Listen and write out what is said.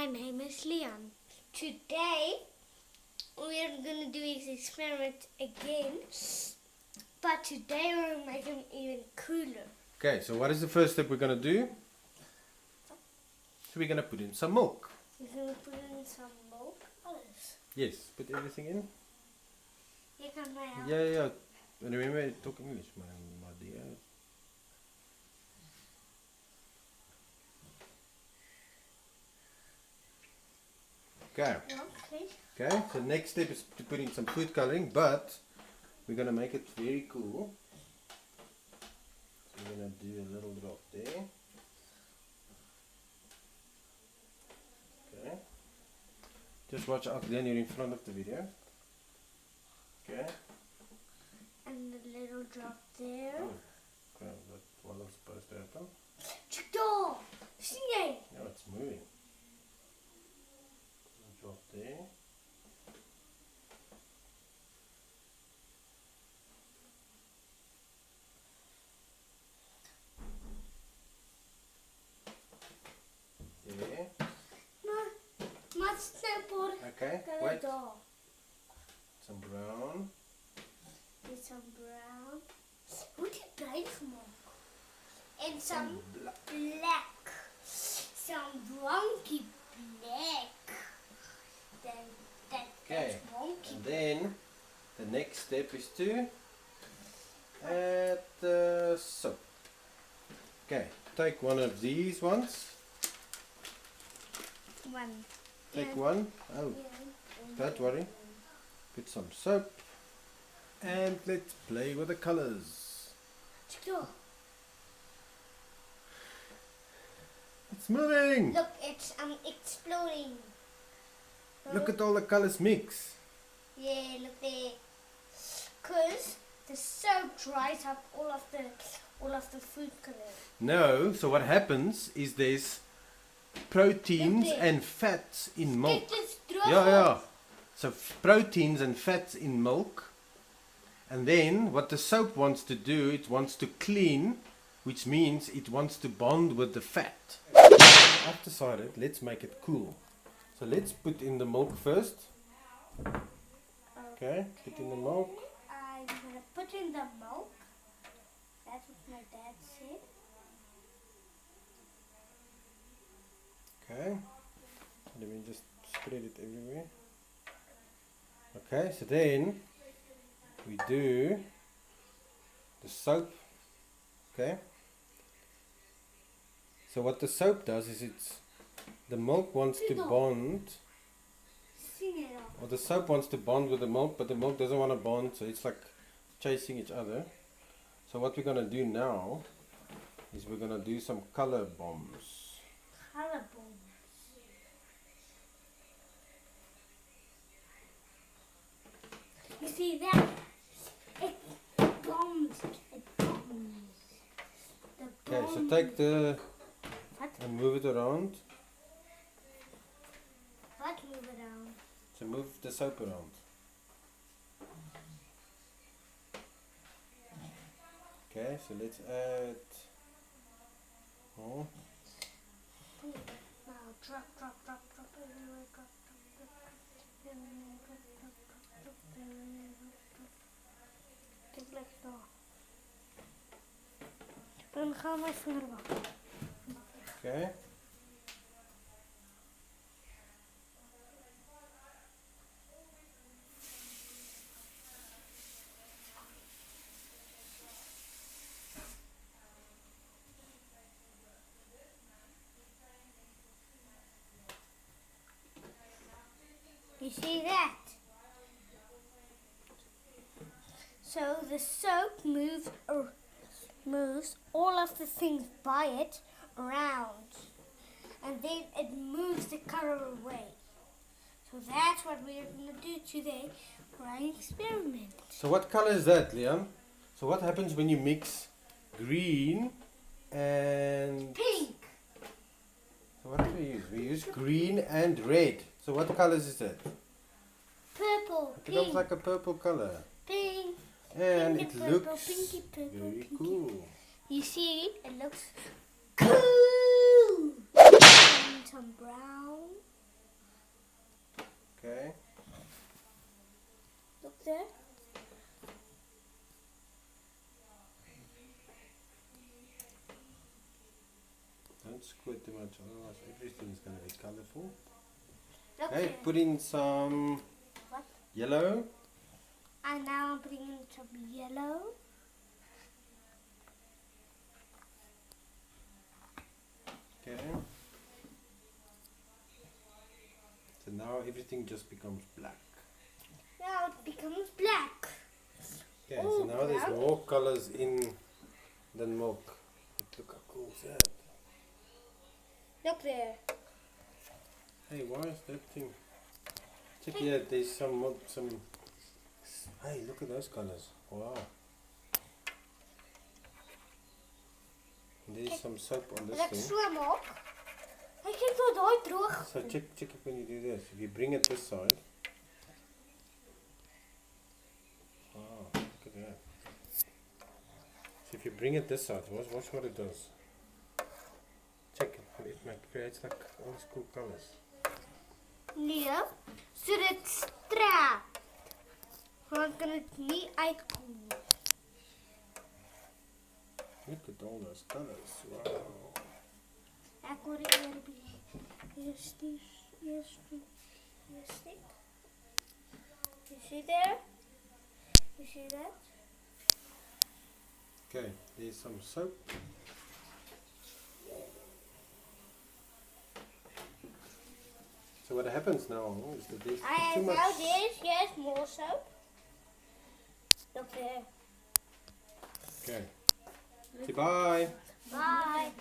my name is Leon. Today we're going to do this experiment again, but today we're going to make them even cooler. Okay, so what is the first step we're going to do? So we're going to put in some milk. We're going to put in some milk. Alles. Yes, put everything in. You can my help. Yeah. Remember, talk English, my dear. Okay. Okay, so next step is to put in some food coloring, but we're going to make it very cool. So we're going to do a little drop there. Okay. Just watch out then, you're in front of the video. Okay. And a little drop there. Oh, okay, that's what was supposed to happen. Chico! Sing! No, it's moving. Drop there. There. Maar snel Okay, wait. Some brown. Get some brown. Hoe die bruin gemaakt? And some black. Some wonky black. Then Okay, that's wonky. and then the next step is to add the soap. Okay, take one of these ones. One. Take one. Oh, don't worry. Put some soap. And let's play with the colors. Chico. It's moving! Look, it's exploding. Look at all the colors mix. Yeah, look there. Cause the soap dries up all of the food color. No, so what happens is there's proteins and fats in milk. Yeah. So proteins and fats in milk. And then what the soap wants to do, it wants to clean, which means it wants to bond with the fat. I've decided, let's make it cool. So let's put in the milk first. Okay, put in the milk. I'm going to put in the milk. That's what my dad said. Okay, let me just spread it everywhere. Okay, so then we do the soap. Okay, so what the soap does is the milk wants to bond, or the soap wants to bond with the milk, but the milk doesn't want to bond, so it's like chasing each other. So what we're going to do now is we're going to do some color bombs. Color bombs. You see that? It bombs. It bombs. Okay, so take and move it around. What move it around? So move the soap around. Okay, so let's add more. Now drop everywhere, drop. Kijk lekker door. Dan gaan we vinger wachten. Okay. You see that? So the soap moves all of the things by it around, and then it moves the color away. So that's what we're going to do today for our experiment. So what color is that, Leon? So what happens when you mix green and Pink. So what do we use? We use green and red. So what colors is that? Purple. It looks like a purple color. Pink. And Pinky it purple, looks pinky purple, very pinky cool. You see, it looks cool. And some brown. don't squirt too much, otherwise everything's going to be colorful. Look Okay, here. put in some What? yellow. And now I'm putting in some yellow. Okay. So now everything just becomes black. Now it becomes black. Okay, Oh, so now there's brown. more colors in than milk. Look how cool is that? Look there. Hey, why is that thing? Check here, there's some. Hey, look at those colors. Wow. There's some soap on this Ek thing. so maak. Ek kyk tot daai droog. So check it when you do this. If you bring it this side. Wow, look at that. So if you bring it this side, watch what it does. Check it. It creates like all these cool colors. Nee, so dit strap. Want kan dit nie uitkom. Look at all those colors. Wow. Ek hoor hier die eerste. You see there? You see that? Okay, there's some soap. So what happens now is that there's too much. Now there's more soap. Look there. Okay. Say bye. Bye.